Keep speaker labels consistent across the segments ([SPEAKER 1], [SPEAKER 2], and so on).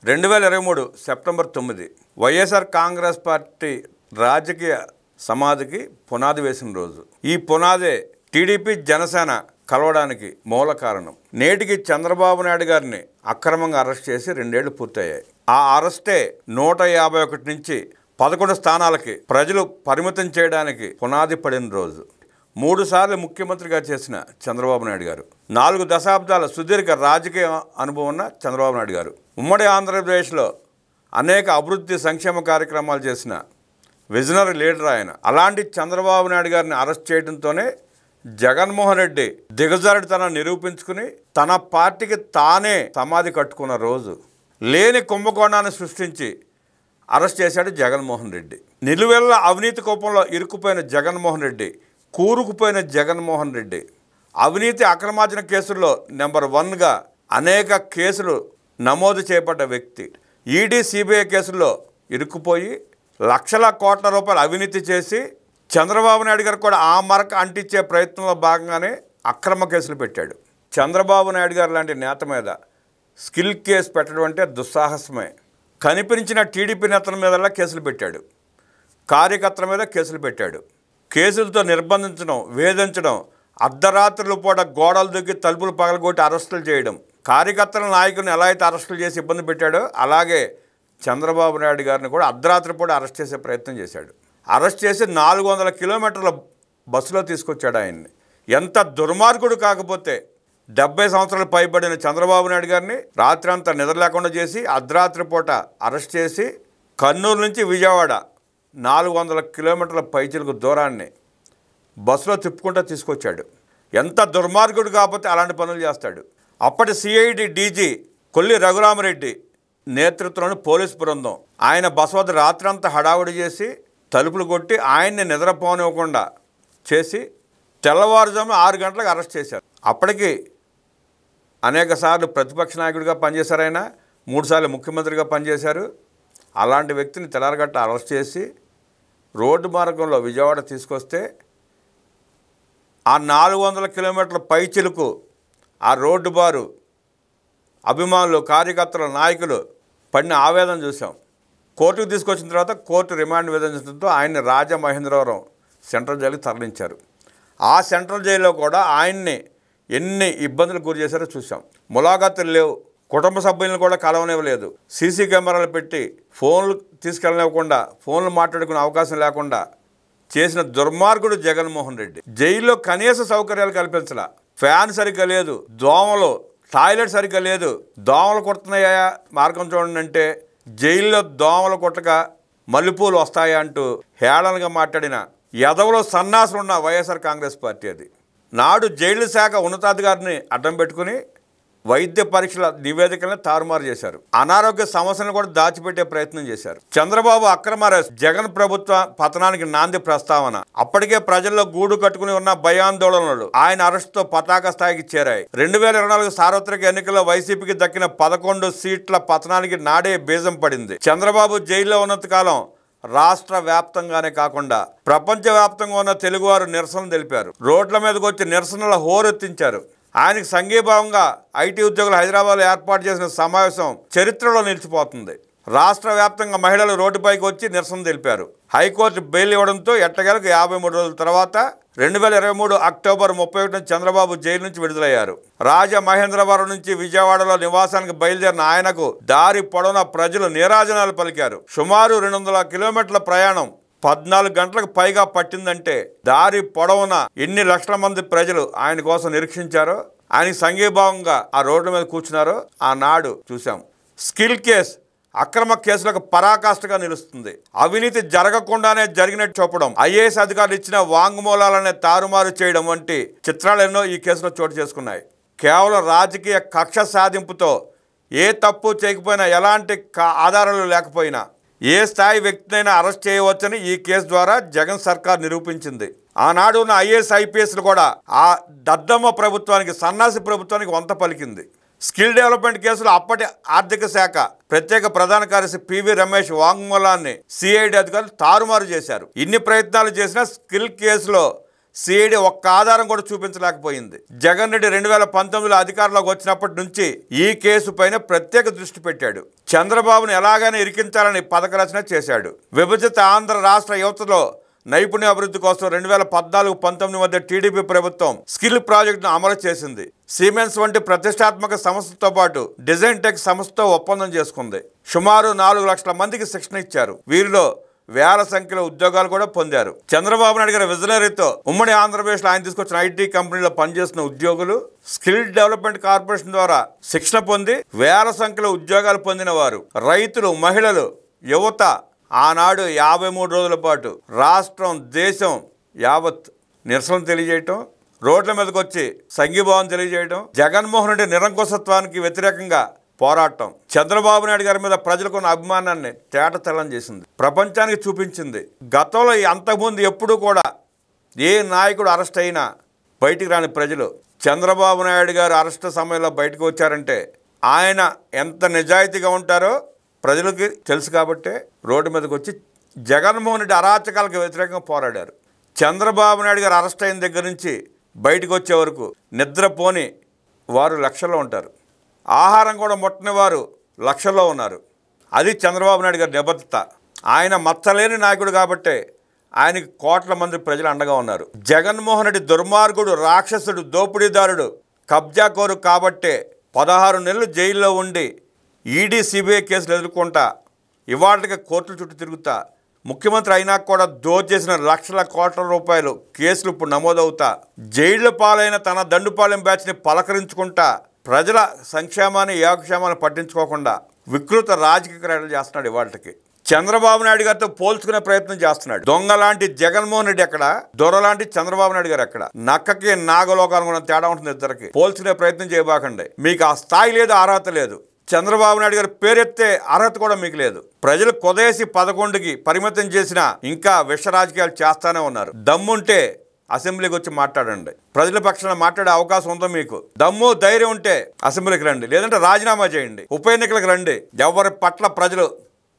[SPEAKER 1] 2023 September 9 YSR Congress party రాజకీయ సమాధికి పునాది వేసిన రోజు. ఈ పునాదే టీడీపీ జనసేన కలవడానికి మూల కారణం. నేటికి చంద్రబాబు నాయుడు గారిని అక్రమంగా అరెస్ట్ చేసి 2 ఏళ్లు పూర్తయ్యాయి. ఆ అరెస్టే 151 నుంచి 11 స్థానాలకి ప్రజలు పరిమితం చేయడానికి పునాది పడిన రోజు. 3 సార్లు ముఖ్యమంత్రిగా చేసిన చంద్రబాబు నాయుడు గారు, 4 దశాబ్దాల సుదీర్ఘ రాజకీయ అనుభవం ఉన్న చంద్రబాబు నాయుడు గారు, ఉమ్మడి ఆంధ్రప్రదేశ్లో అనేక అభివృద్ధి సంక్షేమ కార్యక్రమాలు చేసిన విజనరీ లీడర్ ఆయన. అలాంటి చంద్రబాబు నాయుడు గారిని అరెస్ట్ చేయడంతోనే జగన్మోహన్ రెడ్డి దిగజారుడుతనం నిరూపించుకుని తన పార్టీకి తానే సమాధి కట్టుకున్న రోజు. లేని కుంభకోణాన్ని సృష్టించి అరెస్ట్ చేశాడు జగన్మోహన్ రెడ్డి. నిలువెల్ల అవినీతి కోపంలో ఇరుక్కుపోయిన జగన్మోహన్ రెడ్డి, కూరుకుపోయిన జగన్మోహన్ రెడ్డి అవినీతి అక్రమార్జన కేసుల్లో నెంబర్ 1గా అనేక కేసులు నమోదు చేయబడ్డ వ్యక్తి. ఈడీ సిబిఐ కేసుల్లో ఇరుక్కుపోయి లక్షల కోట్ల రూపాయలు అవినీతి చేసి చంద్రబాబు నాయుడు గారు కూడా ఆ మరక అంటించే ప్రయత్నంలో భాగంగానే అక్రమ కేసులు పెట్టాడు. చంద్రబాబు నాయుడు గారు లాంటి నేత మీద స్కిల్ కేసు పెట్టడం అంటే దుస్సాహసమే. కనిపించిన టీడీపీ నేతల మీదలా కేసులు పెట్టాడు, కార్యకర్తల మీద కేసులు పెట్టాడు. కేసులతో నిర్బంధించడం, వేధించడం, అర్ధరాత్రులు పూట గోడలు దూకి తలుపులు పగలగొట్టి అరెస్టులు చేయడం, కార్యకర్తల నాయకులను ఎలా అయితే అరెస్టులు చేసి ఇబ్బంది పెట్టాడో అలాగే చంద్రబాబు నాయుడు గారిని కూడా అర్ధరాత్రి పూట అరెస్ట్ చేసే ప్రయత్నం చేశాడు. అరెస్ట్ చేసి 400 కిలోమీటర్ల బస్సులో తీసుకొచ్చాడు ఆయన్ని. ఎంత దుర్మార్గుడు కాకపోతే 70 సంవత్సరాలు పైబడిన చంద్రబాబు నాయుడు గారిని రాత్రి అంతా నిద్ర లేకుండా చేసి అర్ధరాత్రి పూట అరెస్ట్ చేసి కర్నూలు నుంచి విజయవాడ 400 కిలోమీటర్ల పైచిలకు దూరాన్ని బస్సులో తిప్పుకుంటూ తీసుకొచ్చాడు. ఎంత దుర్మార్గుడు కాకపోతే అలాంటి పనులు చేస్తాడు. అప్పటి సిఐడి డీజీ కొల్లి రఘురామరెడ్డి నేతృత్వంలోని పోలీసు బృందం ఆయన బస్ వద్ద రాత్రంతా హడావుడి చేసి తలుపులు కొట్టి ఆయన్ని నిద్రపోనివ్వకుండా చేసి తెల్లవారుజామున 6 గంటలకు అరెస్ట్ చేశారు. అప్పటికి అనేక సార్లు ప్రతిపక్ష నాయకుడిగా పనిచేశారు. ఆయన 3 సార్లు ముఖ్యమంత్రిగా పనిచేశారు. అలాంటి వ్యక్తిని తెల్లారగట్ట అరెస్ట్ చేసి రోడ్డు మార్గంలో విజయవాడ తీసుకొస్తే ఆ 400 కిలోమీటర్ల పైచిలకు ఆ రోడ్డు బారు అభిమానులు, కార్యకర్తల, నాయకులు పడిన ఆవేదన చూసాం. కోర్టుకు తీసుకొచ్చిన తర్వాత కోర్టు రిమాండ్ విధించడంతో ఆయన్ని రాజమహేంద్రవరం సెంట్రల్ జైలుకి తరలించారు. ఆ సెంట్రల్ జైల్లో కూడా ఆయన్ని ఎన్ని ఇబ్బందులు గురి చేశారో చూసాం. ములాఖాతులు లేవు, కుటుంబ సభ్యులను కూడా కలవనివ్వలేదు, సీసీ కెమెరాలు పెట్టి ఫోన్లు తీసుకెళ్ళనివ్వకుండా, ఫోన్లు మాట్లాడుకునే అవకాశం లేకుండా చేసిన దుర్మార్గుడు జగన్మోహన్ రెడ్డి. జైల్లో కనీస సౌకర్యాలు కల్పించాల. ఫ్యాన్ సరిగ్గా లేదు, దోమలు, టాయిలెట్ సరిగ్గా లేదు, దోమలు కుడుతున్నాయా మార్గం చూడండి అంటే జైల్లో దోమలు కుట్టక మల్లెపూలు వస్తాయా అంటూ హేళనగా మాట్లాడిన ఎదవలో సన్నాసులు ఉన్న వైఎస్ఆర్ కాంగ్రెస్ పార్టీ అది. నాడు జైలు శాఖ ఉన్నతాధికారిని అడ్డం పెట్టుకుని వైద్య పరీక్షల నివేదికలను తారుమారు చేశారు. అనారోగ్య సమస్యలను కూడా దాచిపెట్టే ప్రయత్నం చేశారు. చంద్రబాబు అక్రమ అరెస్ట్, జగన్ ప్రభుత్వ పతనానికి నాంది ప్రస్తావన. అప్పటికే ప్రజల్లో గూడు కట్టుకుని ఉన్న భయాందోళనలు ఆయన అరెస్టుతో పతాక స్థాయికి చేరాయి. 2024 సార్వత్రిక ఎన్నికల్లో వైసీపీకి దక్కిన 11 సీట్ల పతనానికి నాడే బీజం పడింది. చంద్రబాబు జైల్లో ఉన్నంత కాలం రాష్ట్ర వ్యాప్తంగానే కాకుండా ప్రపంచవ్యాప్తంగా ఉన్న తెలుగువారు నిరసన తెలిపారు. రోడ్ల మీదకి వచ్చి నిరసనల హోరెత్తించారు. ఆయనకు సంఘీభావంగా ఐటీ ఉద్యోగులు హైదరాబాద్లో ఏర్పాటు చేసిన సమావేశం చరిత్రలో నిలిచిపోతుంది. రాష్ట్ర వ్యాప్తంగా మహిళలు రోడ్డుపైకి వచ్చి నిరసన తెలిపారు. హైకోర్టు బెయిల్ ఇవ్వడంతో ఎట్టకేలకు 53 రోజుల తర్వాత 2023 అక్టోబర్ 31 చంద్రబాబు జైలు నుంచి విడుదలయ్యారు. రాజమహేంద్రవరం నుంచి విజయవాడలో నివాసానికి బయలుదేరిన ఆయనకు దారి పొడవునా ప్రజలు నీరాజనాలు పలికారు. సుమారు 200 కిలోమీటర్ల ప్రయాణం 14 గంటలకు పైగా పట్టిందంటే దారి పొడవున ఎన్ని లక్షల మంది ప్రజలు ఆయన కోసం నిరీక్షించారో, ఆయనకి సంఘీభావంగా ఆ రోడ్ల మీద కూర్చున్నారో ఆనాడు చూసాం. స్కిల్ కేసు అక్రమ కేసులకు పరాకాష్ఠగా నిలుస్తుంది. అవినీతి జరగకుండానే జరిగినట్టు చూపడం, ఐఏఎస్ అధికారులు ఇచ్చిన వాంగ్మూలాలనే తారుమారు చేయడం వంటి చిత్రాలెన్నో ఈ కేసులో చోటు చేసుకున్నాయి. కేవలం రాజకీయ కక్ష సాధింపుతో ఏ తప్పు చేయకపోయినా, ఎలాంటి ఆధారాలు లేకపోయినా ఏ స్థాయి వ్యక్తినైనా అరెస్ట్ చేయవచ్చని ఈ కేసు ద్వారా జగన్ సర్కార్ నిరూపించింది. ఆనాడు ఉన్న ఐఏఎస్ ఐపీఎస్లు కూడా ఆ దద్దమ్మ ప్రభుత్వానికి, సన్నాసి ప్రభుత్వానికి వంత పలికింది. స్కిల్ డెవలప్మెంట్ కేసులో అప్పటి ఆర్థిక శాఖ ప్రత్యేక ప్రధాన కార్యదర్శి పివి రమేష్ వాంగ్మూలాన్ని సిఐడి అధికారులు తారుమారు చేశారు. ఇన్ని ప్రయత్నాలు చేసినా స్కిల్ కేసులో సిఐడి ఒక్క ఆధారం కూడా చూపించలేకపోయింది. జగన్ రెడ్డి 2019లో అధికారంలోకి వచ్చినప్పటి నుంచి ఈ కేసు పైన ప్రత్యేక దృష్టి పెట్టాడు. చంద్రబాబును ఎలాగైనా ఇరికించాలని పథక రచన చేశాడు. విభజిత ఆంధ్ర రాష్ట్ర యువతలో నైపుణ్య అభివృద్ధి కోసం 2014-19 మధ్య టీడీపీ ప్రభుత్వం స్కిల్ ప్రాజెక్టును అమలు చేసింది. సిమెన్స్ వంటి ప్రతిష్టాత్మక సంస్థతో పాటు డిజైన్ టెక్ సంస్థతో ఒప్పందం చేసుకుంది. సుమారు 4 లక్షల మందికి శిక్షణ ఇచ్చారు. వీరిలో వేల సంఖ్యలో ఉద్యోగాలు కూడా పొందారు. చంద్రబాబు నాయుడు గారి విజనరీతో ఉమ్మడి ఆంధ్రప్రదేశ్లో ఆయన తీసుకొచ్చిన ఐటీ కంపెనీలో పనిచేస్తున్న ఉద్యోగులు స్కిల్ డెవలప్మెంట్ కార్పొరేషన్ ద్వారా శిక్షణ పొంది వేల సంఖ్యలో ఉద్యోగాలు పొందిన వారు, రైతులు, మహిళలు, యువత ఆనాడు 53 రోజుల పాటు రాష్ట్రం, దేశం యావత్ నిరసన తెలియజేయటం, రోడ్ల మీదకి వచ్చి సంఘీభావం తెలియజేయటం, జగన్మోహన్ రెడ్డి నిరంకుశత్వానికి వ్యతిరేకంగా పోరాటం చంద్రబాబు నాయుడు గారి మీద ప్రజలకున్న అభిమానాన్ని తేటతెల్లం చేసింది, ప్రపంచానికి చూపించింది. గతంలో అంతకుముందు ఎప్పుడూ కూడా ఏ నాయకుడు అరెస్ట్ అయినా బయటికి రాని ప్రజలు చంద్రబాబు నాయుడు గారు అరెస్ట్ సమయంలో బయటకు వచ్చారంటే ఆయన ఎంత నిజాయితీగా ఉంటారో ప్రజలకి తెలుసు. కాబట్టే రోడ్డు మీదకి వచ్చి జగన్మోహన్ రెడ్డి అరాచకాలకు వ్యతిరేకంగా పోరాడారు. చంద్రబాబు నాయుడు గారు అరెస్ట్ అయిన దగ్గర నుంచి బయటకు వచ్చే వరకు నిద్రపోని వారు లక్షల్లో ఉంటారు. ఆహారం కూడా ముట్టని వారు లక్షల్లో ఉన్నారు. అది చంద్రబాబు నాయుడు గారి నిబద్ధత. ఆయన మచ్చలేని నాయకుడు కాబట్టే ఆయనకి కోట్ల మంది ప్రజలు అండగా ఉన్నారు. జగన్మోహన్ రెడ్డి దుర్మార్గుడు, రాక్షసుడు, దోపిడీదారుడు, కబ్జాకోరు కాబట్టే 16 నెలలు జైల్లో ఉండి ఈడీ, సిబిఐ కేసులు ఎదుర్కొంటా ఇవాళకి కోర్టుల చుట్టూ తిరుగుతా ముఖ్యమంత్రి అయినా కూడా దోచేసిన లక్షల కోట్ల రూపాయలు కేసులు ఇప్పుడు నమోదవుతా జైళ్ల పాలైన తన దండుపాలెం బ్యాచ్ని పలకరించుకుంటా ప్రజల సంక్షేమాన్ని, యోగక్షేమాన్ని పట్టించుకోకుండా వికృత రాజకీయ క్రీడలు చేస్తున్నాడు. ఇవాళకి చంద్రబాబు నాయుడు గారితో పోల్చుకునే ప్రయత్నం చేస్తున్నాడు. దొంగ లాంటి జగన్మోహన్ రెడ్డి ఎక్కడ, దొర లాంటి చంద్రబాబు నాయుడు గారు ఎక్కడ? నక్కకి నాగలోకానికి కూడా తేడా ఉంటుంది. ఇద్దరికి పోల్చుకునే ప్రయత్నం చేయబాకండి. మీకు ఆ స్థాయి లేదు, అర్హత లేదు. చంద్రబాబు నాయుడు గారు పేరెత్తే అర్హత కూడా మీకు లేదు. ప్రజలు కొదేసి 11కి పరిమితం చేసినా ఇంకా విష రాజకీయాలు చేస్తానే ఉన్నారు. దమ్ముంటే అసెంబ్లీకి వచ్చి మాట్లాడండి. ప్రజల పక్షాన మాట్లాడే అవకాశం ఉందో మీకు. దమ్ము, ధైర్యం ఉంటే అసెంబ్లీకి రండి, లేదంటే రాజీనామా చేయండి. ఉప ఎన్నికలకు రండి. ఎవరి పట్ల ప్రజలు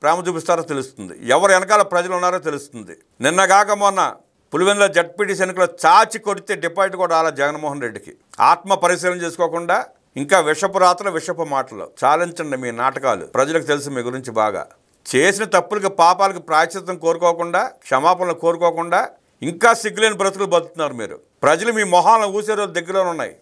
[SPEAKER 1] ప్రేమ చూపిస్తారో తెలుస్తుంది, ఎవరు వెనకాల ప్రజలు ఉన్నారో తెలుస్తుంది. నిన్నగాక మొన్న పులివెందుల జడ్పీటీసీ ఎన్నికలో చాచి కొడితే డిపాజిట్ కూడా రాలా జగన్మోహన్ రెడ్డికి. ఆత్మ పరిశీలన చేసుకోకుండా ఇంకా విషపు రాతలు, విషపు మాటలు చాలించండి మీ నాటకాలు. ప్రజలకు తెలుసు మీ గురించి బాగా. చేసిన తప్పులకి, పాపాలకి ప్రాయశ్చిత్తం కోరుకోకుండా, క్షమాపణలు కోరుకోకుండా ఇంకా సిగ్గులేని బ్రతుకులు బతుకుతున్నారు మీరు. ప్రజలు మీ మొహాలను ఊసే రోజు దగ్గరలో ఉన్నాయి.